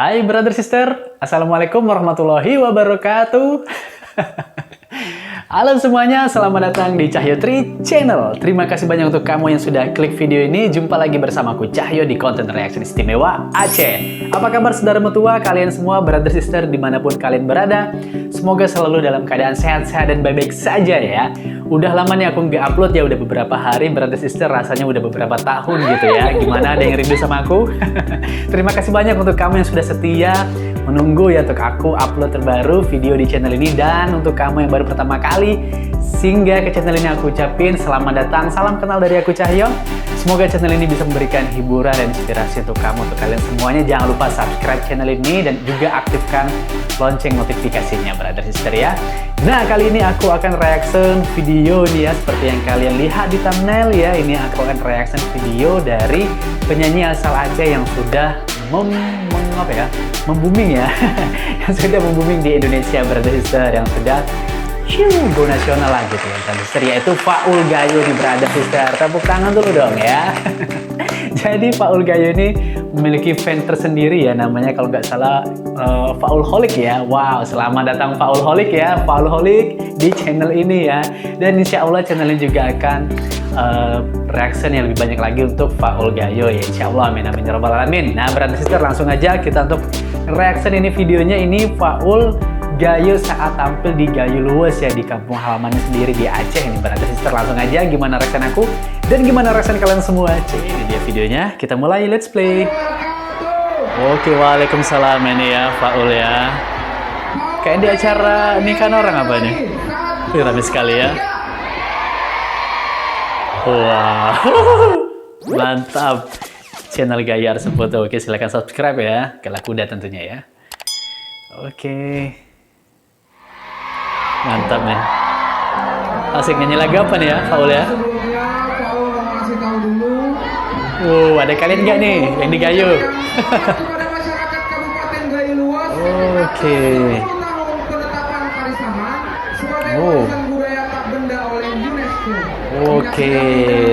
Hai brother sister, Assalamualaikum warahmatullahi wabarakatuh. Halo semuanya, selamat datang di Cahyo Tri Channel. Terima kasih banyak untuk kamu yang sudah klik video ini. Jumpa lagi bersamaku Cahyo di konten reaction istimewa Aceh. Apa kabar saudara mertua kalian semua, brother sister dimanapun kalian berada? Semoga selalu dalam keadaan sehat-sehat dan baik-baik saja ya. Udah lama nih aku nggak upload ya, udah beberapa hari brother sister, rasanya udah beberapa tahun gitu ya. Gimana, ada yang rindu sama aku? Terima kasih banyak untuk kamu yang sudah setia menunggu ya untuk aku upload terbaru video di channel ini. Dan untuk kamu yang baru pertama kali singgah ke channel ini, aku ucapin selamat datang, salam kenal dari aku Cahyo. Semoga channel ini bisa memberikan hiburan dan inspirasi untuk kamu, untuk kalian semuanya. Jangan lupa subscribe channel ini dan juga aktifkan lonceng notifikasinya brother sister ya. Nah, kali ini aku akan reaction video nih ya, seperti yang kalian lihat di thumbnail ya. Ini aku akan reaction video dari penyanyi asal Aceh yang sudah membooming ya. Yang sudah membooming di Indonesia brother sister, yang sudah go nasional lah gitu ya brother sister, yaitu Faul Gayo nih brother sister. Tepuk tangan dulu dong ya. Jadi Faul Gayo ini memiliki fan tersendiri ya, namanya kalau nggak salah Faulholic ya. Wow, selamat datang Faulholic ya, Faulholic di channel ini ya. Dan insya Allah channel ini juga akan reaction yang lebih banyak lagi untuk Faul Gayo ya, insya Allah, amin amin ya rabbal alamin. Nah brother sister, langsung aja kita untuk reaction ini videonya. Ini Faul Gayo saat tampil di Gayo Luwes ya, di kampung halamannya sendiri di Aceh ini brother sister. Langsung aja gimana reaction aku dan gimana reaction kalian semua. Ini dia videonya, kita mulai, let's play. Oke, waalaikumsalam ini ya Faul ya. Kayak di acara nikahan orang apa nih? Ramai sekali ya. Wow, mantap. Channel Gayo tersebut. Oke, silahkan subscribe ya, Kelak Kuda tentunya ya. Oke, mantap nih. Asik nyanyi lagu apa nih ya Faul ya? Sebelumnya Faul mau ngasih tahu dulu. Ada kalian nggak nih yang di Gayo? Kepada masyarakat Kabupaten Gayo Luwes. Oke. 10 tahun penetapan Karisaman sebagai warisan budaya tak benda oleh UNESCO. Oke,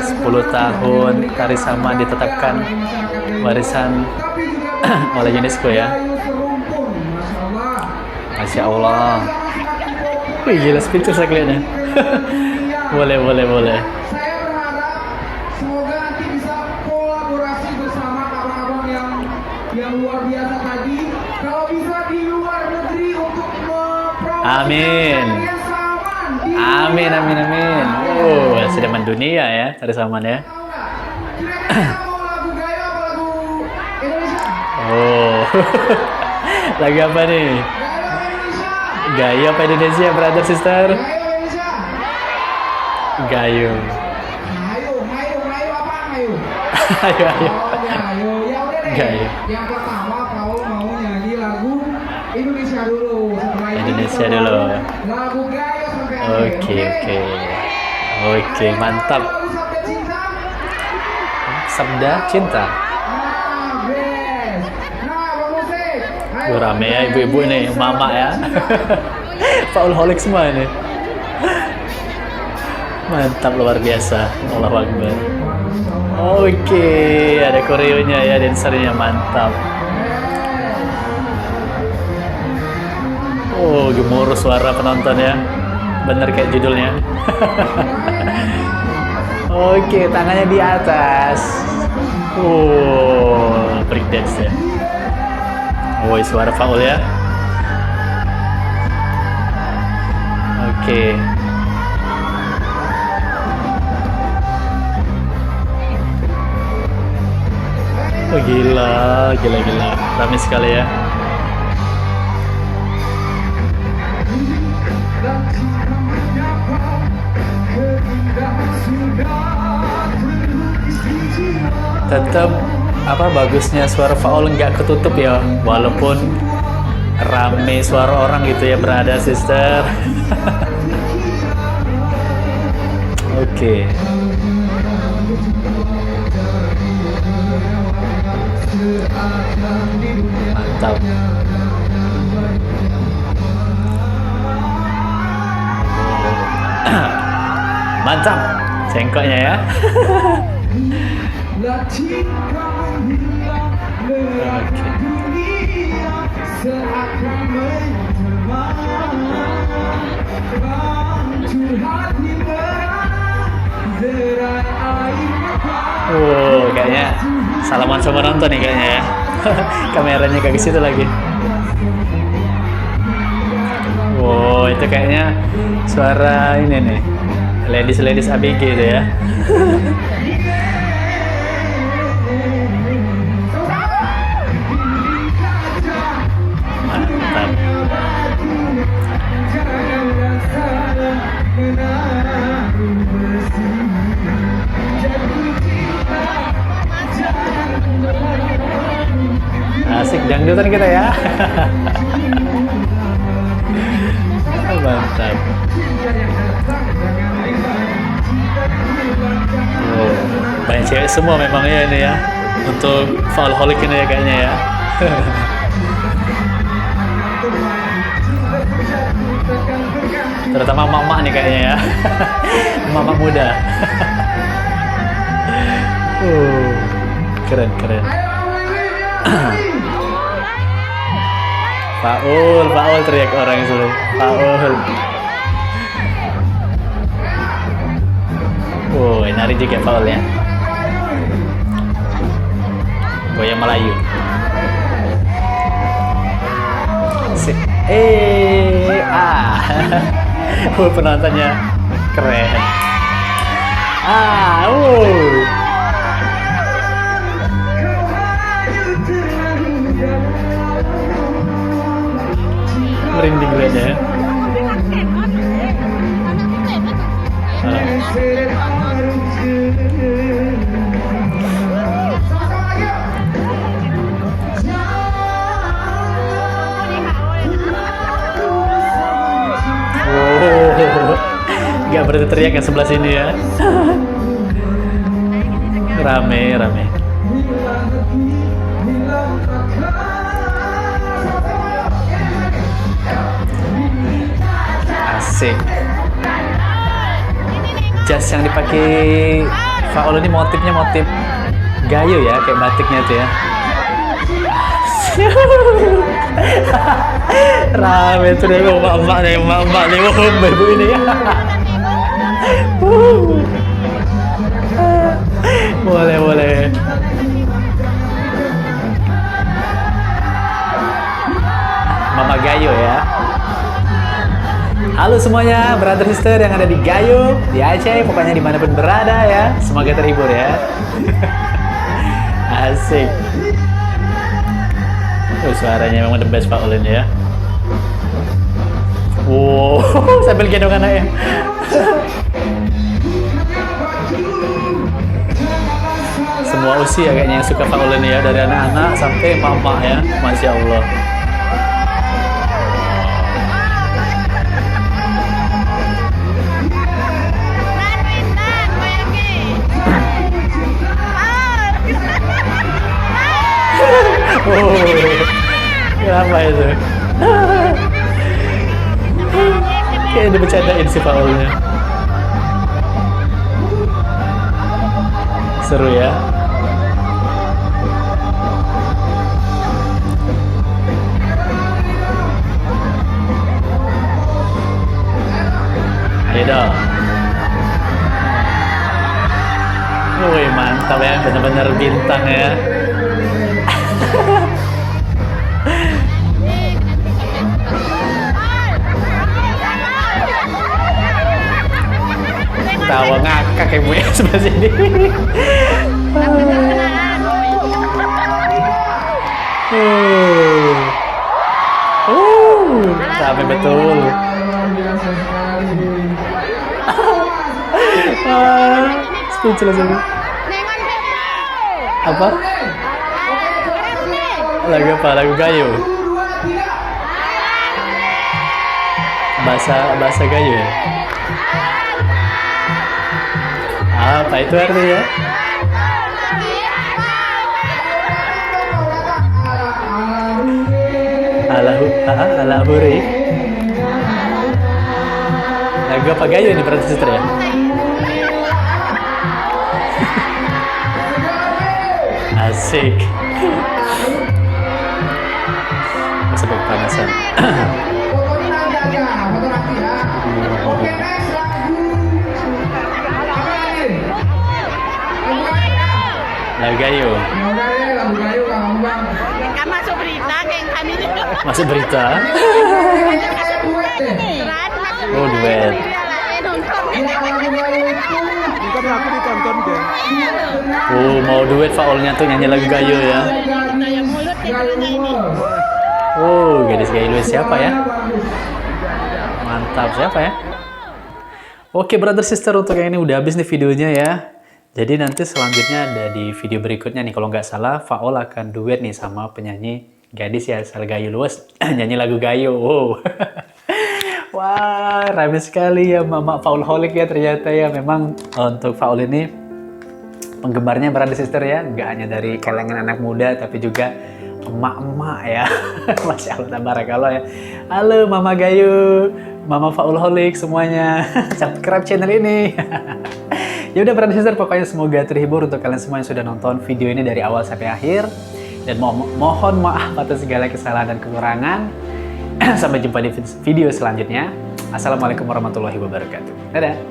10 tahun Karisaman ditetapkan warisan oleh UNESCO ya. Masya Allah. Wih, gila, speechless saya kelihatannya. Boleh. Saya berharap semoga nanti bisa kolaborasi bersama kawan-kawan yang luar biasa tadi. Kalau bisa di luar negeri untuk mempromosikan Amin. Amin. Sudah mendunia ya Karisaman ya. Kira-kira mau lagu Gayo apa lagu Indonesia? Lagu apa nih? Gayo apa Indonesia brother sister? Gayo. Ayo apaan ayo? Ayo. Gayo. Ya udah deh. Gayo. Yang pertama Paul mau nyanyi lagu Indonesia dulu. Indonesia dulu. Lagu Gayo sampai akhir. Oke, mantap. Sabda Cinta. Rame ya ibu-ibu nih, mama ya. Faulholic semua ini. Mantap, luar biasa. Allahu Akbar. Oke, ada koreonya ya, dancernya mantap. Gemuruh suara penonton ya. Bener kayak judulnya. Oke, tangannya di atas. Breakdance ya. Suara Faul ya. Oke. Gila. Ramai sekali ya. Tetap bagusnya suara Faul nggak ketutup ya, walaupun rame suara orang gitu ya brother sister. Oke. Mantap. Mantap cengkoknya ya. seakan menjelma hancur hati berat derai air mata. Kayaknya salaman sama nonton nih kayaknya ya. Kameranya ke situ lagi. Itu kayaknya suara ini nih, ladies ABG itu ya. Mantap. Asik dangdutan kita ya. Mantap. Banyak cewek semua memangnya ini ya, untuk Faulholic ini ya kayaknya ya. Terutama mama nih kayaknya ya. Mama muda. Keren. Paul teriak orang itu. Paul. Nari juga Paul ya. Goyang Melayu. Penontonnya keren. Merinding liatnya ya. Gak berarti teriak yang sebelah sini ya. Rame. Asik. Jas yang dipakai Faul ini motifnya motif gayo ya, kayak batiknya tuh ya. Rame tuh deh, emak-emak nih, ibu ini ya. Boleh. Mama Gayo ya. Halo semuanya, brother sister yang ada di Gayo, di Aceh, pokoknya dimanapun berada ya. Semoga terhibur ya. Asik. Suaranya memang the best Pak Ulin ya. Sambil gendong anaknya. Semua usia kayaknya yang suka Pak Ulin ya, dari anak-anak sampai mama ya, Masya Allah. Kenapa itu? Kayak dibercandain si Paulnya. Seru ya. Ayo dong. Wih, mantap ya, benar-benar bintang ya. Tawa ngakak ibu ya sebelah sini. Sampai betul. Speechless ini. Apa? Lagu apa? Lagu Gayo. Bahasa Gayo ya. Apa itu artinya? Ala huri. Lagu apa Gayo ini berarti sister ya? Asik. Sampai Hasan. Fotonya nanti aja, foto nanti ya. Oke, next lagu. Apa lagi? Lagu apa ya? Lagu Gayo. Ya udah deh, lagu Gayo Kang Bang. Kan masuk berita kayak kami ini. Masuk berita. Kayaknya kayak duet deh. Oh, duet. Ya, lagu Gayo itu Bukan aku ditonton deh. Oh, mau duet Faulnya tuh nyanyi lagu Gayo ya. Oh, gadis Gayo siapa ya? Mantap, siapa ya? Oke, brother sister, untuk yang ini udah habis nih videonya ya. Jadi nanti selanjutnya ada di video berikutnya nih, kalau nggak salah Faul akan duet nih sama penyanyi gadis ya asal Gayo Luas nyanyi lagu Gayo. Wow. Wah, rame sekali ya Mama Faul Holik ya ternyata ya. Memang untuk Faul ini penggemarnya brother sister ya, nggak hanya dari kalangan anak muda tapi juga emak-emak ya. Masya Allah, tabarakallah ya. Halo Mama Gayo, Mama Faul Holik semuanya. Subscribe channel ini. Ya udah brother sister, pokoknya semoga terhibur untuk kalian semua yang sudah nonton video ini dari awal sampai akhir. Dan mohon maaf atas segala kesalahan dan kekurangan. Sampai jumpa di video selanjutnya. Assalamualaikum warahmatullahi wabarakatuh. Dadah.